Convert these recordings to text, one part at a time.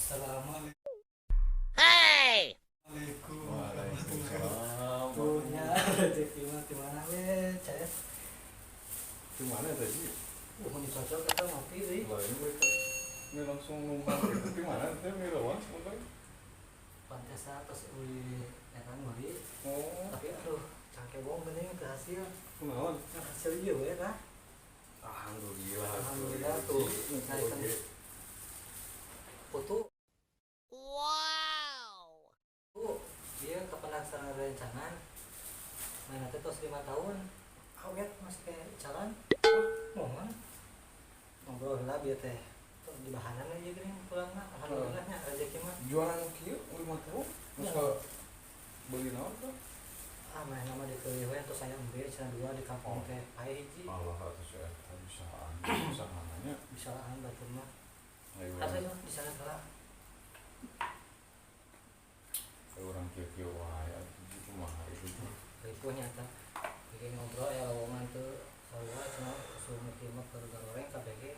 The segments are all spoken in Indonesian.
Assalamualaikum. Hey! Waalaikumsalam. Punya rezeki mah di mana we, Cez? Gimana tadi? Mau dicocok kita ngopi sih. Lah ini langsung numpang gitu. Gimana teh mirawas mungkin? Pantesa terus uli etan meuli. Oh, Tapi aduh, cangke wong geuning teu hasil. kunaon? Hasil ieu we tah. Alhamdulillah. Alhamdulillah tuh. Ngarikeun foto. Wow! Dia kependak sareng rencangan. Main teh tos 5 tahun. Awet masih kayak jalan. Momen. Ngobrol lah bieu teh. Tuh di bahanan aja geuning pulang mah. Alhamdulillah nya rezeki mah. Jualan kieu 5 tahun. Masa beli naon tuh? Ah, main nama di Keuliu we terus saya ambil cenah 2 di kampung teh pae hiji. Allah atuh saya bisa mananya. Bisa lah batur mah. Ayo Ada yo di sana teh. orang kieu wae gitu mah itu. Ripuh nyata. Bikin ngobrol ya lowongan teu sarua cenah usul meuki mah keur goreng kabeh ge.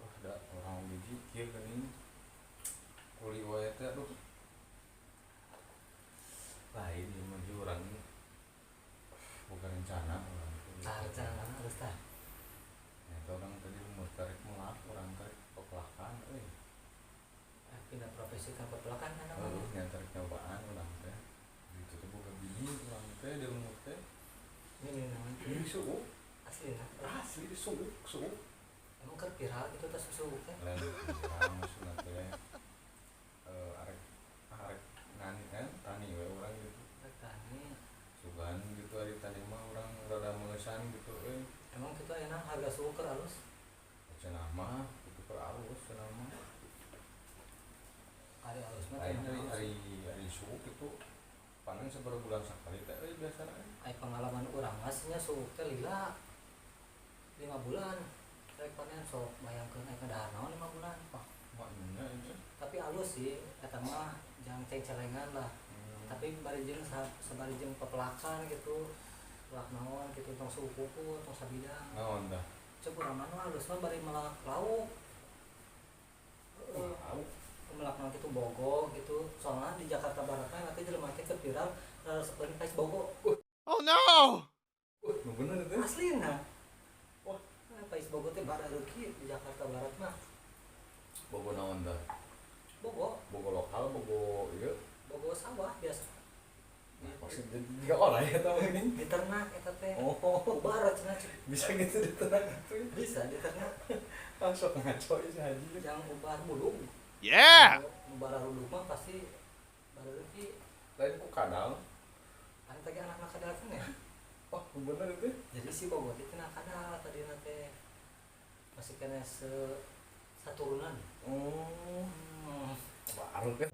Wah, da orang biji kieu geuning. Kuli wae teh aduh. Lain ieu mah urang bukan rencana orang. Tah rencana harus tah. Eta orang tadi umur karek melak, orang karek pepelakan euy. Pindah profesi ka pepelakan kan namanya. Nyantar nyobaan urang teh. Itu teh boga bini urang teh di umur teh. Ini namanya Ini suuk, aslina. asli suuk. Emang keur viral gitu teh susu teh. Lain pirang maksudna teh. Arek ngani kan tani we urang gitu. Tani. Sugan gitu ari tani mah urang rada mengesan gitu euy. Emang kita enak harga suku keur alus. Cenah mah itu per alus cenah mah. Hari alus mah Lain teh hari suuk itu panen sabar bulan sakali teh euy biasana. ai pengalaman urang mah nya suku teh lila 5 bulan. Rek panen sok bayangkeun ai kadahar naon 5 bulan. Maknya itu. Tapi alus sih eta mah jangan ceng-celengan lah. Tapi barijeng sabarijeng pepelakan gitu. Pelak naon gitu tong suku kuku tong sabidang. Naon dah? Cek urang mah alus mah bari melak lauk. Tahu. Melak nanti itu Bogor gitu. Soalnya di Jakarta Barat mah nanti jelema teh keur viral seperti Pais Bogor. Oh no! Nu bener itu. Aslina. Wah, Pais Bogor teh barareuki di Jakarta Barat mah. Bogo naon dah? Bogor, Bogo lokal, bogo ieu. Bogor sawah biasa. Nah, pasti tiga orang ya tahu ini. Di ternak eta teh. Oh, Barat cenah bisa gitu di terang itu. bisa di ternak. Langsung ngaco sih haji. Yang ubar bulung. Yeah! Ubar ruduk mah pasti barareuki. Lain ku kadal. Anu teh anak-anak kadal kan ya. Wah, nu bener itu. Jadi si Bogor teh kena kadal tadi teh. Masih kena saturunan. Oh, Hmm. baru kan.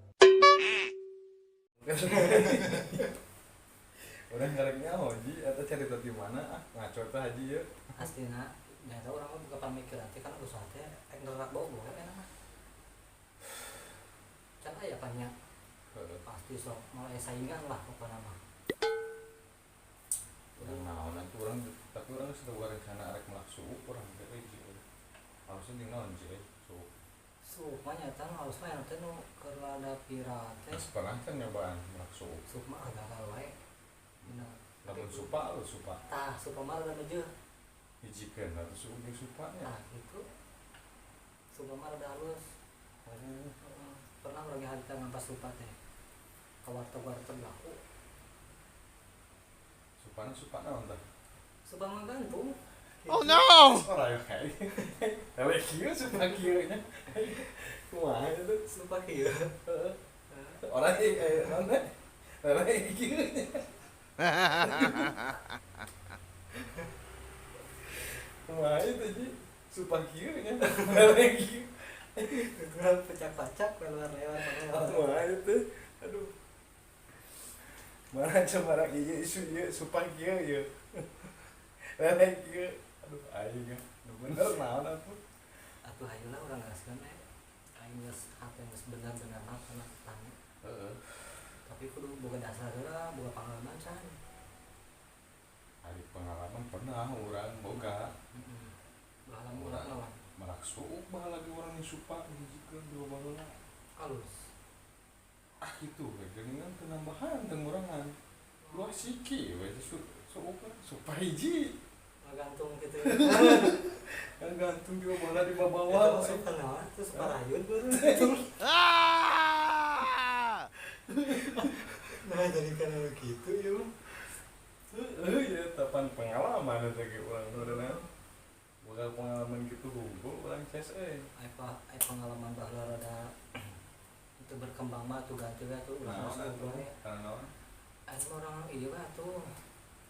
Orang kareknya haji atau cerita di mana ngaco teh haji ya. Aslina nyata orang mah buka pamikiran teh kan usaha teh enggerak Bogor kan mah. Can aya banyak pasti sok mulai saingan lah pokoknya mah. Orang naon atuh orang tapi orang sudah rencana arek melak suuk orang teh euy. Harusnya di naon sih suuk. Sup mah nyata harus mah teh nu keur rada viral teh. Terus pernah kan nyobaan melak suuk. Sup mah agak wae. Bener. Lamun supa lu supa. Tah sup mah rada beujeuh. Hijikeun atuh suuk jeung supanya. Nah, itu sup mah rada halus. Heeh. Pernah lagi harita ngampas supa teh. Ka warteg-warteg laku. Supana supa naon tah? Sup mah gantung. Oh no! Ora ya kae. Ewe kieu supa kieu nya. Kumaha itu? Supa kieu. Heeh. Ora naon teh? Ewe kieu nya. Kumaha itu ji? Supa kieu nya. Ewe kieu. Kurang pecak-pacak lewat-lewat. Kumaha itu? Aduh. Mana coba ieu isu ieu supa kieu ieu. Ewe kieu. Aduh aing nu bener naon atuh? Atuh hayeuna urang ngaskeun aing geus hate geus bener-bener mah kana tani. Heeh. Tapi kudu boga dasar heula, boga pengalaman can. Ari pengalaman pernah urang boga. Pengalaman urang lawan. marak suuk bah lagi orang yang suka hijikeun dua baheula halus gitu geningan teu nambahan teu ngurangan luas siki we suuk supa hiji gantung gitu kan gantung dua baheula di itu bawah masuk ke naon terus parayun baru Ah! nah jadi kan gitu ya mah ya tapan pengalaman eta ge urang urang bakal pengalaman gitu hungkul urang ces ai pengalaman baheula rada itu berkembang mah tuh ganti we tuh ulah naon masuk atuh we kana naon anu orang ieu mah tuh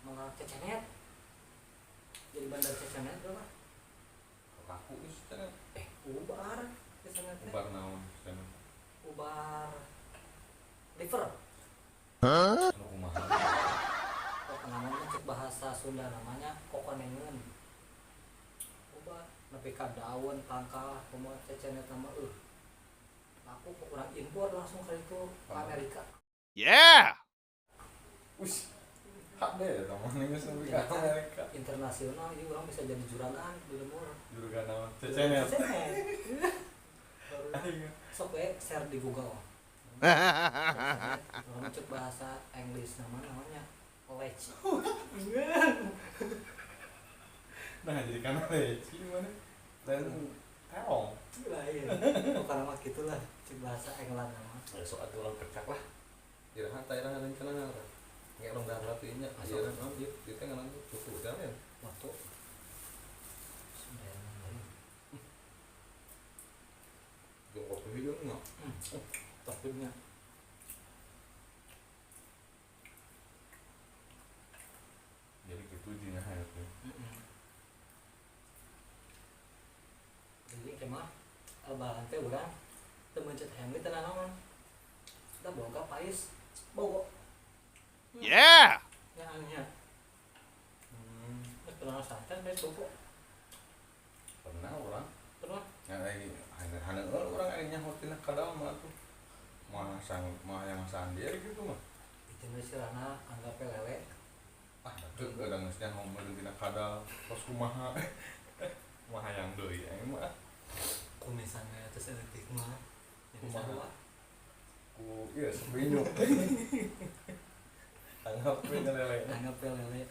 malah cecenet jadi bandar cecenet tuh mah laku geus cenah ubar cecenet teh ubar naon cenah ubar liver anu kumaha namanya cek bahasa Sunda namanya kokonengen ubar nepi ka daun pangkal kumaha cecenet nama aku kurang impor langsung ke itu ke Amerika Yeah! us hak deh teman geus nepi ka Amerika internasional ini orang bisa jadi juragan di lemur juragan naon cecenet baru sok we share di Google orang cek bahasa Inggris namanya leci nah jadi kana leci mana dan terong lain bukan mah gitulah cek bahasa England nama so atuh orang kecak lah iraha ta iraha dan cenah nge orang dah rapi nya ayeuna naon ieu teh ngaran tutu jalan waktu jeung kopi hidung nya topiknya jadi gitu dina hayat jadi kemah lebaran teh urang teu mencet handle teh naon da boga pais bogo Yeah! nya anya pernah santai pais bogo pernah orang pernah hana orang akhirnya hotelnya kadang mah tuh mah yang sandir gitu mah itu istilahna anggap lele tuh kadang geusnya ngomong tina kadal pas kumaha mah hayang deui aing mah ku misalnya terus elektrik mah Kumaha? sarua ku ieu sebenyuk anggap we lele anggap lele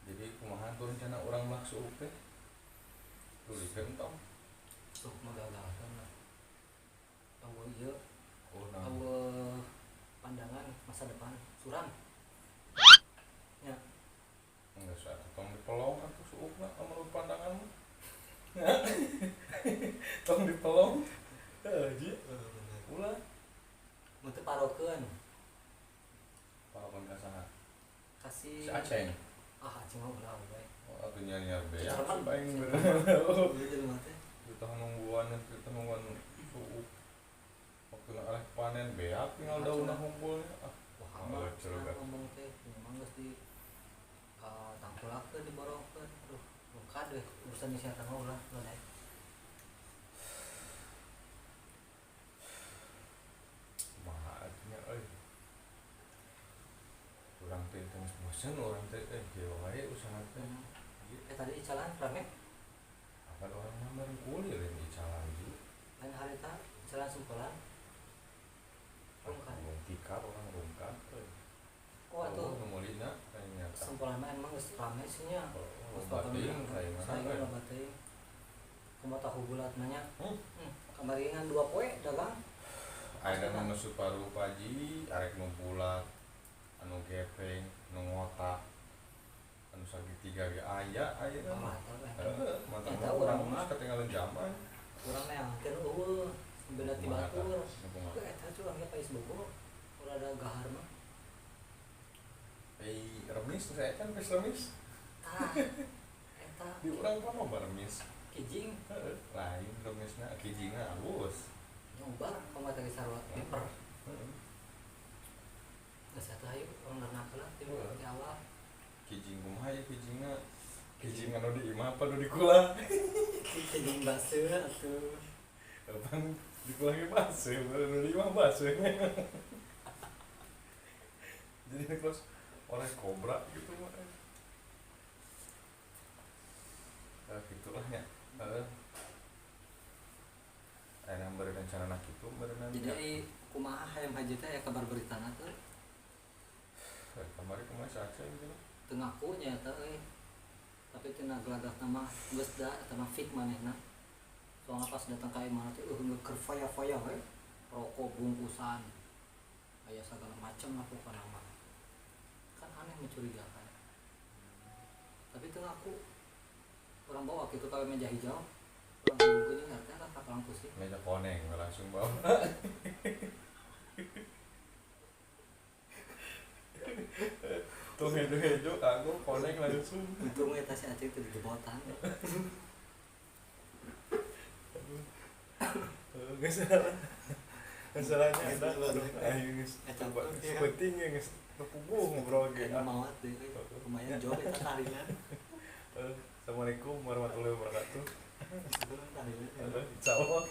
jadi kumaha tuh rencana urang mah suuk teh tulikeun tong sok magagalkan lah tahu ieu oh nah tahu pandangan masa depan suram ya enggak usah tong dipelong atuh suukna amun pandangan mah tong dipelong ji ulah mun teu parokeun parapan ka saha kasih si Aceng acing mah ulah we oh atuh nyar beak Cecerman. baing bener ieu jadi mah teh kita nungguan suuk waktu arah panen beak tinggal daunna humpulnya wah amat cerogat ngomong teh memang geus di tangkulakeun diborongkeun aduh lengkap deh urusan kesehatan mah ulah deh mahanya urang teh teh bosan urang teh kieu wae usaha teh tadi jalan rame apa orang mah bareng kuliah di Calan ju lain harita jalan sekolah rungkat tikar orang rungkat oh atuh mulina kayaknya sempolan mah emang geus rame sih nya bating kayak saya mana udah bating kumaha tahu bulat nanya Hmm. kemaringan 2 poe dagang ada nu paru paji arek nu bulat anu gepeng nu ngotak anu sagitiga ge aya ayeuna mah mantap Eta urang urang mah mah. ketinggalan zaman urang neangkeun eueuh beda ti batur eta curang ge pais bogo ulah ada gahar mah remis saya kan pes remis eta di urang kan mah remis kijing lain remisna kijingna alus nyoba kumaha teh sarua paper geus eta hayu urang narnakeun ti awal kijing kumaha ya kijingna kijing anu di imah apa nu di kula kijing baseul atuh kapan di kula ge base anu di imah base jadi terus oleh kobra gitu mah gitulah nya yang berencana nak itu berenang jadi kumaha hayam haji teh kabar beritana tuh kemarin saja gitu teu ngaku nya eta tapi tina gelagat nama geus da eta mah fik manehna soalnya pas datang ka imah teh keur faya-faya we rokok bungkusan aya segala macam lah pokokna mah kan aneh mencurigakan tapi teu ngaku orang bawa gitu kalau meja hijau orang bungkunya ngerti kan orang pusing meja koneng langsung bawa tuh hejo aku koneng langsung untung eta si Aceh teh dijebotan masalahnya ada eta penting ya geus kepuguh ngobrol ge mawat deh lumayan jauh eta tarinan Assalamualaikum warahmatullahi wabarakatuh tarinan insyaallah